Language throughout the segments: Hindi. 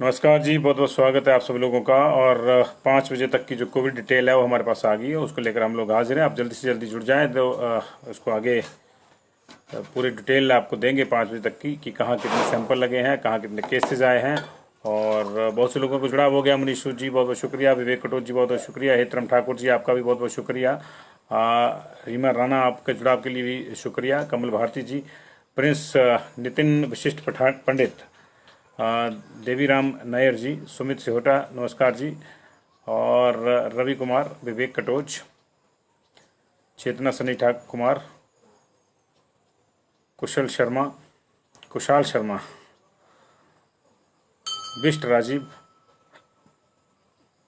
नमस्कार जी, बहुत बहुत स्वागत है आप सब लोगों का। और 5 बजे तक की जो कोविड डिटेल है वो हमारे पास आ गई है, उसको लेकर हम लोग हाजिर हैं। आप जल्दी से जल्दी जुड़ जाएं तो उसको आगे पूरी डिटेल आपको देंगे 5 बजे तक की कि कहाँ कितने सैंपल लगे हैं, कहाँ कितने केसेस आए हैं। और बहुत से लोगों को जुड़ाव हो गया। मनीष जी बहुत बहुत शुक्रिया, विवेक कटोच जी बहुत बहुत शुक्रिया, हेतरम ठाकुर जी आपका भी बहुत बहुत शुक्रिया, रीमा राणा आपके जुड़ाव के लिए भी शुक्रिया, कमल भारती जी, प्रिंस नितिन विशिष्ट पंडित, देवीराम नायर जी, सुमित सिहोटा नमस्कार जी, और रवि कुमार, विवेक कटोच, चेतना सनी ठाकुर कुमार, कुशाल शर्मा, बिष्ट राजीव,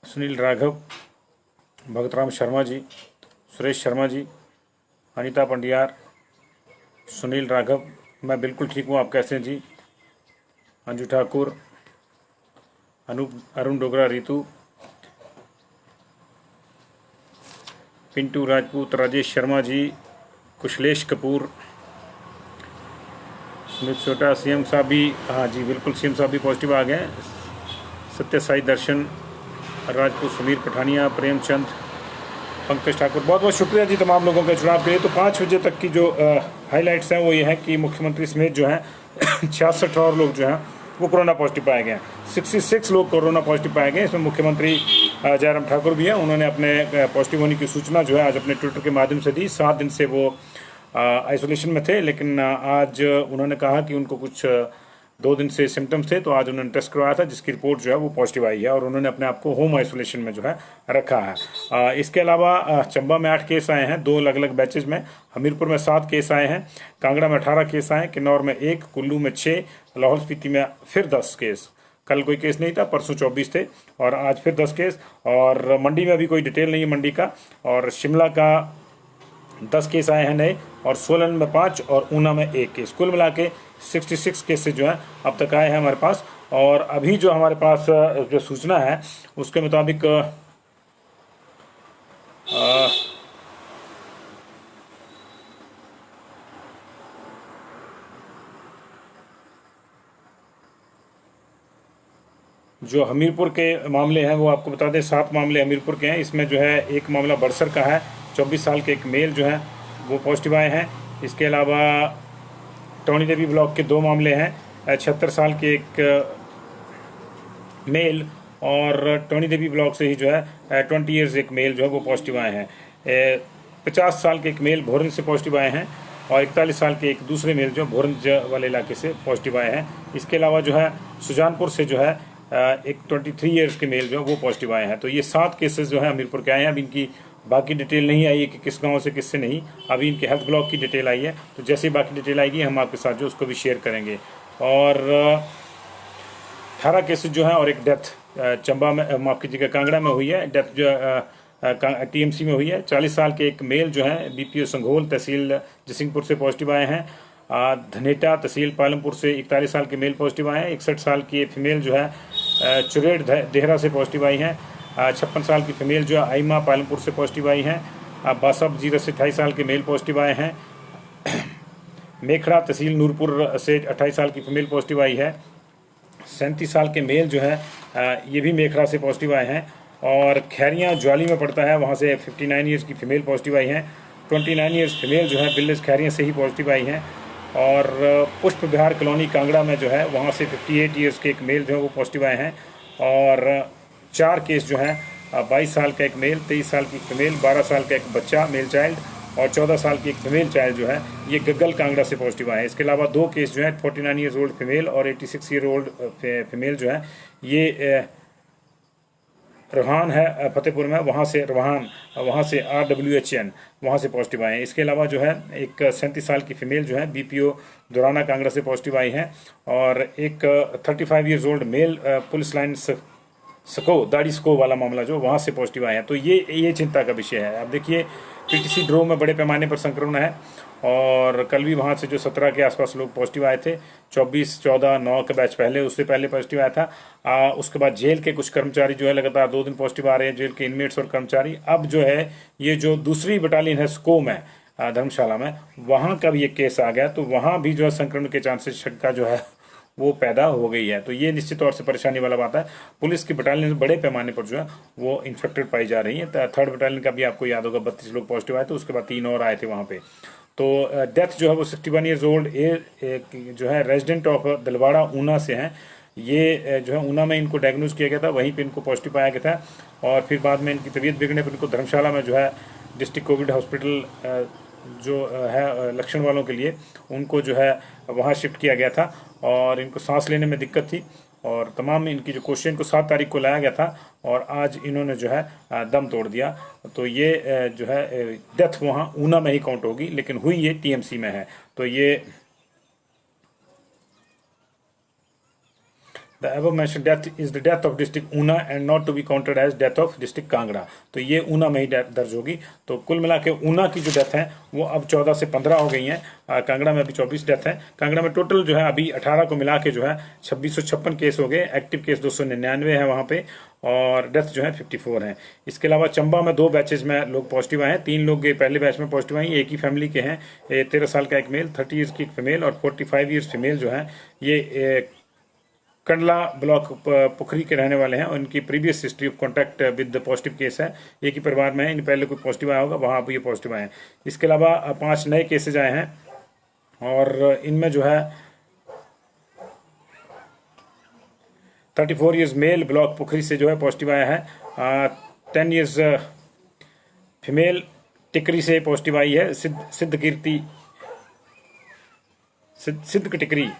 सुनील राघव, भगतराम शर्मा जी, सुरेश शर्मा जी, अनीता पंडियार, सुनील राघव, मैं बिल्कुल ठीक हूँ, आप कैसे हैं जी, अंजू ठाकुर, अनूप, अरुण डोगरा, रितु, पिंटू राजपूत, राजेश शर्मा जी, कुशलेश कपूर, सुमित छोटा, सीएम साहब भी, हाँ जी बिल्कुल सीएम साहब भी पॉजिटिव आ गए, सत्य साई दर्शन राजपूत, समीर पठानिया, प्रेमचंद, पंकज ठाकुर, बहुत बहुत शुक्रिया जी तमाम लोगों के चुनाव के लिए। तो 5 बजे तक की जो हाईलाइट्स हैं वो ये है कि मुख्यमंत्री समेत जो है 66 और लोग जो हैं वो कोरोना पॉजिटिव पाए गए हैं। 66 लोग कोरोना पॉजिटिव पाए गए। इसमें मुख्यमंत्री जयराम ठाकुर भी हैं। उन्होंने अपने पॉजिटिव होने की सूचना जो है आज अपने ट्विटर के माध्यम से दी। 7 दिन से वो आइसोलेशन में थे, लेकिन आज उन्होंने कहा कि उनको कुछ 2 दिन से सिम्टम्स थे, तो आज उन्होंने टेस्ट करवाया था जिसकी रिपोर्ट जो है वो पॉजिटिव आई है और उन्होंने अपने आप को होम आइसोलेशन में जो है रखा है। इसके अलावा चंबा में 8 केस आए हैं, 2 अलग अलग बैचेज में। हमीरपुर में 7 केस आए हैं, कांगड़ा में 18 केस आए, किन्नौर में 1, कुल्लू में 6, लाहौल स्पीति में फिर 10 केस। कल कोई केस नहीं था, परसों 24 थे और आज फिर 10 केस। और मंडी में अभी कोई डिटेल नहीं है मंडी का। और शिमला का 10 केस आए हैं नए, और सोलन में 5 और ऊना में 1 केस। कुल मिला के 66 केसेज जो हैं अब तक आए हैं हमारे पास। और अभी जो हमारे पास जो सूचना है उसके मुताबिक जो हमीरपुर के मामले हैं वो आपको बता दें, 7 मामले हमीरपुर के हैं। इसमें जो है एक मामला बड़सर का है, 24 साल के एक मेल जो है वो पॉजिटिव आए हैं। इसके अलावा टोनी देवी ब्लॉक के 2 मामले हैं, 76 साल के एक मेल, और टोनी देवी ब्लॉक से ही जो है 20 ईयर्स एक मेल जो है वो पॉजिटिव आए हैं। 50 साल के एक मेल भोरंज से पॉजिटिव आए हैं, और 41 साल के एक दूसरे मेल जो भोरंज वाले इलाके से पॉजिटिव आए हैं। इसके अलावा जो है सुजानपुर से जो है एक 23 ईयर्स के मेल जो है वो पॉजिटिव आए हैं। तो ये 7 केसेस जो है हमीरपुर के आए हैं। अब इनकी बाकी डिटेल नहीं आई है कि किस गांव से किससे नहीं, अभी इनके हेल्थ ब्लॉक की डिटेल आई है। तो जैसे ही बाकी डिटेल आएगी हम आपके साथ जो उसको भी शेयर करेंगे। और 18 केसेस जो हैं और एक डेथ चंबा में, माफ़ कीजिएगा, कांगड़ा में हुई है। डेथ जो टीएमसी में हुई है। 40 साल के एक मेल जो है बीपीओ संघोल तहसील जसिंहपुर से पॉजिटिव आए हैं। धनेटा तहसील पालमपुर से 41 साल के मेल पॉजिटिव आए हैं। 61 साल की फीमेल जो है चुरेड़ देहरा से पॉजिटिव आई हैं। 56 साल की फीमेल जो है आइमा पालमपुर से पॉजिटिव आई हैं। बासब जीरा से 28 साल के मेल पॉजिटिव आए हैं। मेखड़ा तहसील नूरपुर से 28 साल की फीमेल पॉजिटिव आई है। 37 साल के मेल जो है ये भी मेखड़ा से पॉजिटिव आए हैं। और खैरियाँ ज्वाली में पड़ता है, वहाँ से 59 ईयर्स की फीमेल पॉजिटिव आई हैं। 29 ईयर्स फीमेल जो है विलेज खैरियाँ से ही पॉजिटिव आई हैं। और पुष्प विहार कॉलोनी कांगड़ा में जो है वहाँ से 58 ईयर्स के एक मेल जो है वो पॉजिटिव आए हैं। और 4 केस जो हैं 22 साल का एक मेल, 23 साल की फीमेल, 12 साल का एक बच्चा मेल चाइल्ड, और 14 साल की एक फीमेल चाइल्ड जो है ये गग्गल कांगड़ा से पॉजिटिव आए हैं। इसके अलावा 2 केस जो है 49 ईयर्स ओल्ड फीमेल और 86 ईयर ओल्ड फीमेल जो है ये रोहान है फतेहपुर में, वहाँ से RWHN वहाँ से पॉजिटिव आए हैं। इसके अलावा जो है एक 37 साल की फीमेल जो है बीपीओ दोराना कांगड़ा से पॉजिटिव आई हैं। और एक 35 years old mail police line दाड़ी स्को वाला मामला जो वहाँ से पॉजिटिव आए हैं। तो ये चिंता का विषय है। अब देखिए पीटीसी ड्रो में बड़े पैमाने पर संक्रमण है, और कल भी वहाँ से जो 17 के आसपास लोग पॉजिटिव आए थे। 24, 14, 9 के बैच पहले, उससे पहले पॉजिटिव आया था। उसके बाद जेल के कुछ कर्मचारी जो है लगातार 2 दिन पॉजिटिव आ रहे हैं, जेल के इनमेट्स और कर्मचारी। अब जो है ये जो दूसरी बटालियन है स्को में, धर्मशाला में, वहाँ का भी एक केस आ गया। तो वहाँ भी जो है संक्रमण के चांसेस, शंका जो है वो पैदा हो गई है। तो ये निश्चित तौर से परेशानी वाला बात है। पुलिस की बटालियन बड़े पैमाने पर जो है वो इन्फेक्टेड पाई जा रही है। थर्ड बटालियन का भी आपको याद होगा 32 लोग पॉजिटिव आए, तो उसके बाद 3 और आए थे वहाँ पे। तो डेथ जो है वो 61 ईयर्स ओल्ड जो है रेजिडेंट ऑफ दिलवाड़ा ऊना से हैं। ये जो है ऊना में इनको डायग्नोज किया गया था, वहीं पे इनको पॉजिटिव पाया गया था और फिर बाद में इनकी तबीयत बिगड़ने पर इनको धर्मशाला में जो है डिस्ट्रिक्ट कोविड हॉस्पिटल जो है लक्षण वालों के लिए, उनको जो है वहाँ शिफ्ट किया गया था और इनको सांस लेने में दिक्कत थी और तमाम इनकी जो क्वेश्चन को 7 तारीख को लाया गया था और आज इन्होंने जो है दम तोड़ दिया। तो ये जो है डेथ वहाँ ऊना में ही काउंट होगी, लेकिन हुई ये टीएमसी में है। तो ये The above mentioned death is the death of district Una and not to be counted as death of district Kangra. तो ये ऊना में ही दर्ज होगी। तो कुल मिला के ऊना की जो डेथ है वो अब 14 से 15 हो गई हैं। कांगड़ा में अभी 24 डेथ है। कांगड़ा में टोटल जो है अभी 18 को मिला के जो है 2656 केस हो गए। एक्टिव केस 299 है वहाँ पे और डेथ जो है 54 है। इसके अलावा चंबा में 2 बैचेज में लोग पॉजिटिव आए हैं। 3 लोग पहले बैच में पॉजिटिव आए, एक ही फैमिली के हैं। 13 साल का एक मेल, 30 ईयर्स की एक फीमेल और 45 ईयर्स फीमेल जो है ये कंडला ब्लॉक पुखरी के रहने वाले हैं और इनकी previous history of contact with positive case है। एक ही परिवार में है, इन पहले कोई पॉजिटिव आया होगा, वहाँ अब ये पॉजिटिव आए हैं। इसके अलावा 5 नए केसेज आए हैं और इनमें जो है 34 ईयर्स मेल ब्लॉक पुखरी से जो है पॉजिटिव आया है। 10 ईयर्स फीमेल टिकरी से पॉजिटिव आई है। सिद्ध की टिकरी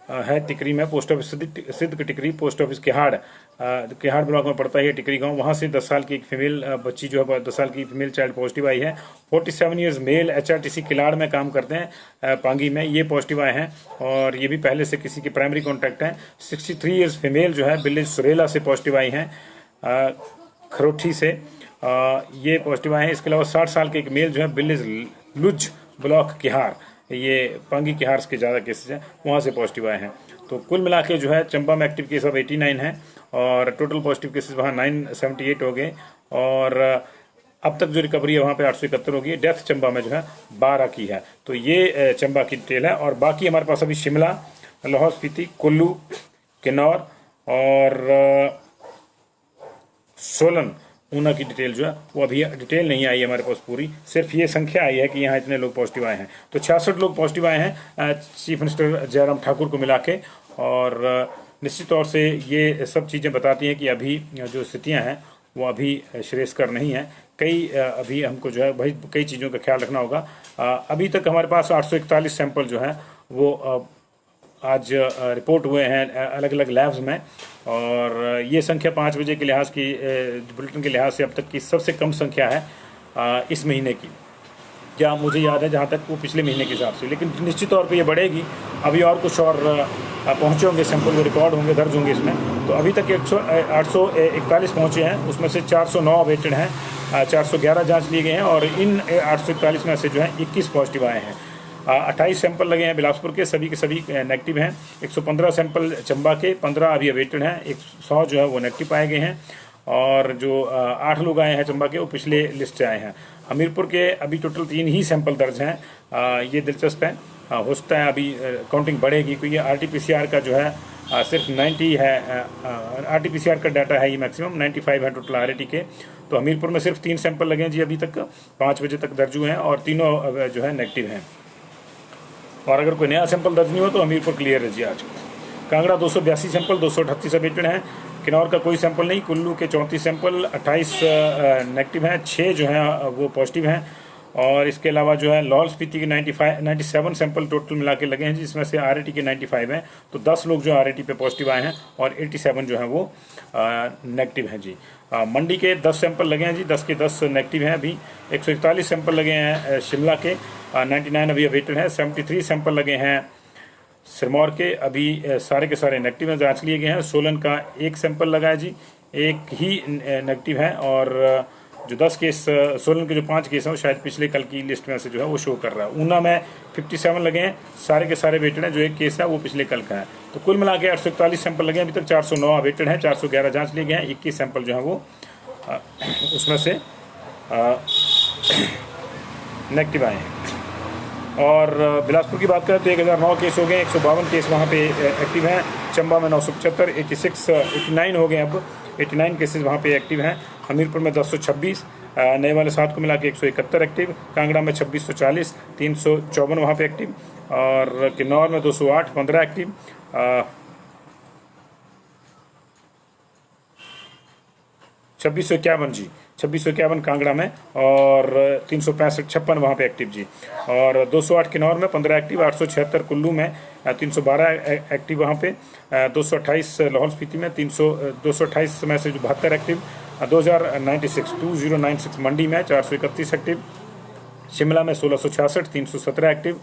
है टिकरी में, पोस्ट ऑफिस सिद्ध की टिकरी, पोस्ट ऑफिस किहाड़ ब्लॉक में पड़ता है टिकरी गांव। वहां से 10 साल की एक फीमेल बच्ची जो है 10 साल की फीमेल चाइल्ड पॉजिटिव आई है। 47 ईयर्स मेल HRTC किलाड़ में काम करते हैं पांगी में, ये पॉजिटिव आए हैं और ये भी पहले से किसी के प्राइमरी कॉन्टैक्ट हैं। 63 ईयर्स फीमेल जो है विलेज सुरेला से पॉजिटिव आई हैं, खरोठी से, ये पॉजिटिव आए हैं। इसके अलावा 60 साल के एक मेल जो है विलेज लुज ब्लॉक किहाड़, ये पांगी के हार्स के ज़्यादा केसेज हैं, वहाँ से पॉजिटिव आए हैं। तो कुल मिला के जो है चंबा में एक्टिव केस अब 89 हैं और टोटल पॉजिटिव केसेस वहाँ 978 हो गए और अब तक जो रिकवरी है वहाँ पे 871 हो गई। डेथ चंबा में जो है 12 की है। तो ये चंबा की डिटेल है और बाकी हमारे पास अभी शिमला, लाहौल स्पीति, कुल्लू, किन्नौर और सोलन, ऊना की डिटेल जो है वो अभी डिटेल नहीं आई है हमारे पास पूरी, सिर्फ ये संख्या आई है कि यहाँ इतने लोग पॉजिटिव आए हैं। तो 66 लोग पॉजिटिव आए हैं चीफ मिनिस्टर जयराम ठाकुर को मिला के और निश्चित तौर से ये सब चीज़ें बताती हैं कि अभी जो स्थितियाँ हैं वो अभी श्रेयस्कर नहीं हैं। अभी हमको जो है भाई कई चीज़ों का ख्याल रखना होगा। अभी तक हमारे पास 841 सैंपल जो है वो आज रिपोर्ट हुए हैं अलग अलग लैब्स में और ये संख्या 5 बजे के लिहाज की बुलेटिन के लिहाज से अब तक की सबसे कम संख्या है इस महीने की, क्या मुझे याद है जहाँ तक वो पिछले महीने के हिसाब से, लेकिन निश्चित तौर पे ये बढ़ेगी। अभी और कुछ और पहुँचे होंगे सैंपल, वो रिकॉर्ड होंगे, दर्ज होंगे इसमें। तो अभी तक 841 पहुँचे हैं, उसमें से 409 अवेटेड हैं, 411 जाँच लिए गए हैं और इन 841 में से जो है 21 पॉजिटिव आए हैं। 28 सैंपल लगे हैं बिलासपुर के सभी नेगेटिव हैं। 115 सैंपल चंबा के, 15 अभी अवेटेड हैं, 100 जो है वो नेगेटिव पाए गए हैं और जो 8 लोग आए हैं चंबा के वो पिछले लिस्ट से आए हैं। हमीरपुर के अभी टोटल 3 ही सैंपल दर्ज हैं, ये दिलचस्प है। हो सकता है अभी काउंटिंग बढ़ेगी क्योंकि RT-PCR का जो है सिर्फ 90 है, RT-PCR का डाटा है ये मैक्सिमम 95 है टोटल RT के। तो हमीरपुर में सिर्फ 3 सैंपल लगे हैं जी अभी तक, 5 बजे तक दर्ज हुए हैं और तीनों जो है नेगेटिव हैं और अगर कोई नया सैंपल दर्ज नहीं हो तो हमीरपुर क्लियर है जी आज। कांगड़ा 282 सैंपल, 238 अवेटेड हैं। किन्नौर का कोई सैंपल नहीं। कुल्लू के 34 सैंपल, 28 नेगेटिव हैं, 6 जो हैं वो पॉजिटिव हैं और इसके अलावा जो है लाहौल स्पीति के 97 सैंपल टोटल मिला के लगे हैं जिसमें से RT के 95 हैं। तो 10 लोग जो RT पे पॉजिटिव आए हैं और 87 जो हैं वो नेगेटिव हैं जी। मंडी के 10 सैंपल लगे हैं जी, 10 के 10 नेगेटिव हैं अभी। 141 सैंपल लगे हैं शिमला के, 99 अभी अवेटेड हैं। 73 सैंपल लगे हैं सिरमौर के, अभी सारे के सारे नेगेटिव हैं, जांच लिए गए हैं। सोलन का 1 सैंपल लगा है जी, 1 ही नेगेटिव है और जो 10 केस सोलन के जो 5 केस हैं वो शायद पिछले कल की लिस्ट में से जो है वो शो कर रहा है। ऊना में 57 लगे हैं, सारे के सारे वेटेड हैं, जो 1 केस है वो पिछले कल का है। तो कुल मिला के 841 सैंपल लगे हैं, अभी तक 409 वेटेड हैं, 411 जांच लिए गए हैं, 21 सैंपल जो है वो उसमें से नेगेटिव आए हैं। और बिलासपुर की बात करें तो 1009 केस हो गए, 152 केस वहाँ पे एक्टिव हैं। चंबा में 975, 89 हो गए अब, 89 केसेस वहाँ पे एक्टिव हैं। हमीरपुर में 1026, नए वाले 7 को मिला के 171 एक्टिव। कांगड़ा में 2640, 354 वहाँ पे एक्टिव। और किन्नौर में 208, 15 एक्टिव। 2651 जी, 2651 कांगड़ा में, और 365 56 वहाँ पे एक्टिव जी। और 208 किन्नौर में 15 एक्टिव, 876 कुल्लू में, 312 एक्टिव वहाँ पे, 228 लाहौल स्पीति में, 228 में से जो 72 एक्टिव, 2096 मंडी में 431 एक्टिव, शिमला में 1666, 317 एक्टिव,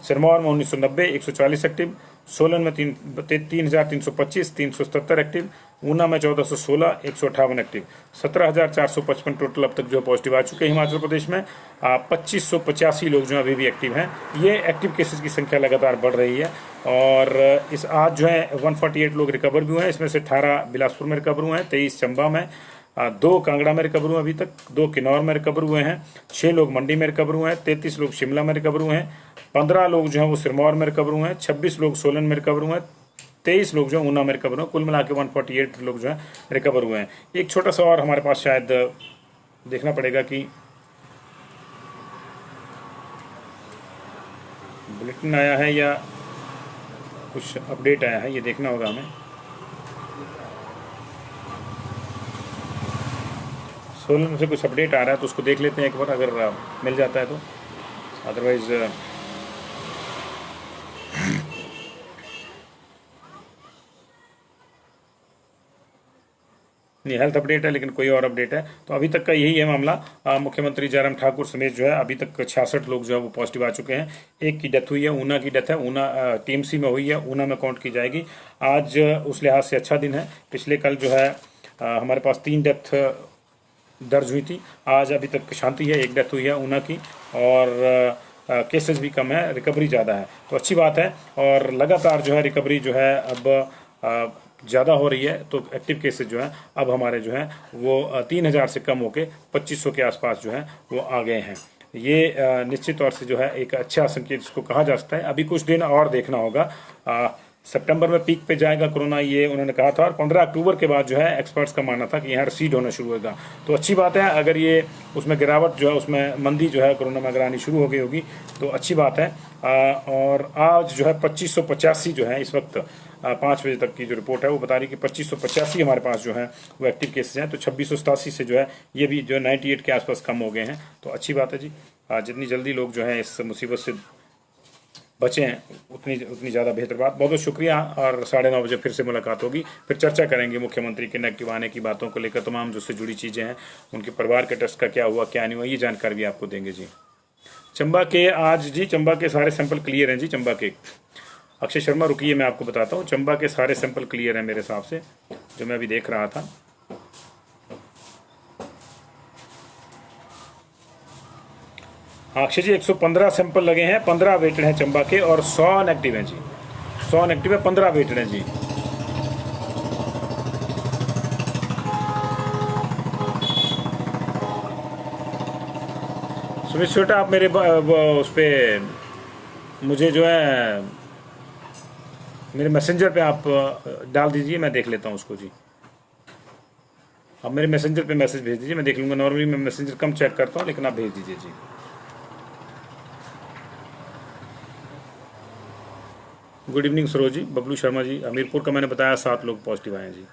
सिरमौर में 1990, 140 एक्टिव, सोलन में 3,325, 377 एक्टिव, ऊना में 1416, 158 एक्टिव, 17,455 टोटल अब तक जो पॉजिटिव आ चुके हैं हिमाचल प्रदेश में। 2585 लोग जो अभी भी एक्टिव हैं। ये एक्टिव केसेस की संख्या लगातार बढ़ रही है। और इस आज जो है 148 लोग रिकवर भी हुए हैं, इसमें से 18 बिलासपुर में रिकवर हुए हैं, 23 चंबा में, 2 कांगड़ा में रिकवर हुए अभी तक, 2 किन्नौर में रिकवर हुए हैं, 6 लोग मंडी में रिकवर हुए हैं, 33 लोग शिमला में रिकवर हुए हैं, 15 लोग जो हैं वो सिरमौर में रिकवर हुए हैं, 26 लोग सोलन में रिकवर हुए हैं, 23 लोग जो हैं ऊना में रिकवर हुए हैं। कुल मिला के 148 लोग जो हैं रिकवर हुए हैं। एक छोटा सा और हमारे पास शायद देखना पड़ेगा कि बुलेटिन आया है या कुछ अपडेट आया है, ये देखना होगा हमें। सोलन से कुछ अपडेट आ रहा है तो उसको देख लेते हैं एक बार, अगर मिल जाता है तो। अदरवाइज नहीं, हेल्थ अपडेट है लेकिन कोई और अपडेट है तो अभी तक का यही है मामला। मुख्यमंत्री जयराम ठाकुर समेत जो है अभी तक 66 लोग जो है वो पॉजिटिव आ चुके हैं। एक की डेथ हुई है, ऊना की डेथ है, ऊना टीएमसी में हुई है, ऊना में काउंट की जाएगी। आज उस लिहाज से अच्छा दिन है। पिछले कल जो है हमारे पास 3 डेथ दर्ज हुई थी, आज अभी तक शांति है, 1 डेथ हुई है ऊना की, और केसेस भी कम है, रिकवरी ज़्यादा है, तो अच्छी बात है। और लगातार जो है रिकवरी जो है अब ज़्यादा हो रही है, तो एक्टिव केसेस जो हैं अब हमारे जो हैं वो 3000 से कम होके 2500 के आसपास जो है वो आ गए हैं। ये निश्चित तौर से जो है एक अच्छा संकेत इसको कहा जा सकता है। अभी कुछ दिन और देखना होगा, सितंबर में पीक पे जाएगा कोरोना, ये उन्होंने कहा था, और 15 अक्टूबर के बाद जो है एक्सपर्ट्स का मानना था कि यहाँ रिसीड होना शुरू होगा। तो अच्छी बात है, अगर ये उसमें गिरावट जो है, उसमें मंदी जो है कोरोना में अगर आनी शुरू हो गई होगी तो अच्छी बात है। और आज जो है 2585 जो है इस वक्त 5 बजे तक की जो रिपोर्ट है वो बता रही है कि 2585 हमारे पास जो है वो एक्टिव केसेस हैं। तो 2687 से जो है ये भी जो 98 के आसपास कम हो गए हैं, तो अच्छी बात है जी। जितनी जल्दी लोग जो है इस मुसीबत से बचे हैं उतनी ज़्यादा बेहतर बात। बहुत बहुत शुक्रिया, और 9:30 बजे फिर से मुलाकात होगी, फिर चर्चा करेंगे मुख्यमंत्री के नेगेटिव आने की बातों को लेकर, तमाम जो से जुड़ी चीज़ें हैं, उनके परिवार के टेस्ट का क्या हुआ क्या नहीं हुआ, ये जानकारी भी आपको देंगे जी। चंबा के आज जी, चंबा के सारे सैंपल क्लियर हैं जी। चंबा के अक्षय शर्मा, रुकिए मैं आपको बताता हूँ। चंबा के सारे सैंपल क्लियर हैं मेरे हिसाब से, जो मैं अभी देख रहा था। अक्षय जी 115 सैंपल लगे हैं, 15 वेटेड हैं चंबा के, और 100 नेगेटिव हैं जी। 100 नेगेटिव है, 15 वेटेड हैं जी। सुमित छोटा, आप मेरे उस पर मुझे जो है मेरे मैसेंजर पे आप डाल दीजिए, मैं देख लेता हूँ उसको जी। आप मेरे मैसेंजर पे मैसेज भेज दीजिए, मैं देख लूँगा। नॉर्मली मैं मैसेंजर कम चेक करता हूँ, लेकिन आप भेज दीजिए जी। Good evening Saroj ji. बबलू शर्मा जी, हमीरपुर का मैंने बताया 7 लोग पॉजिटिव आए हैं जी।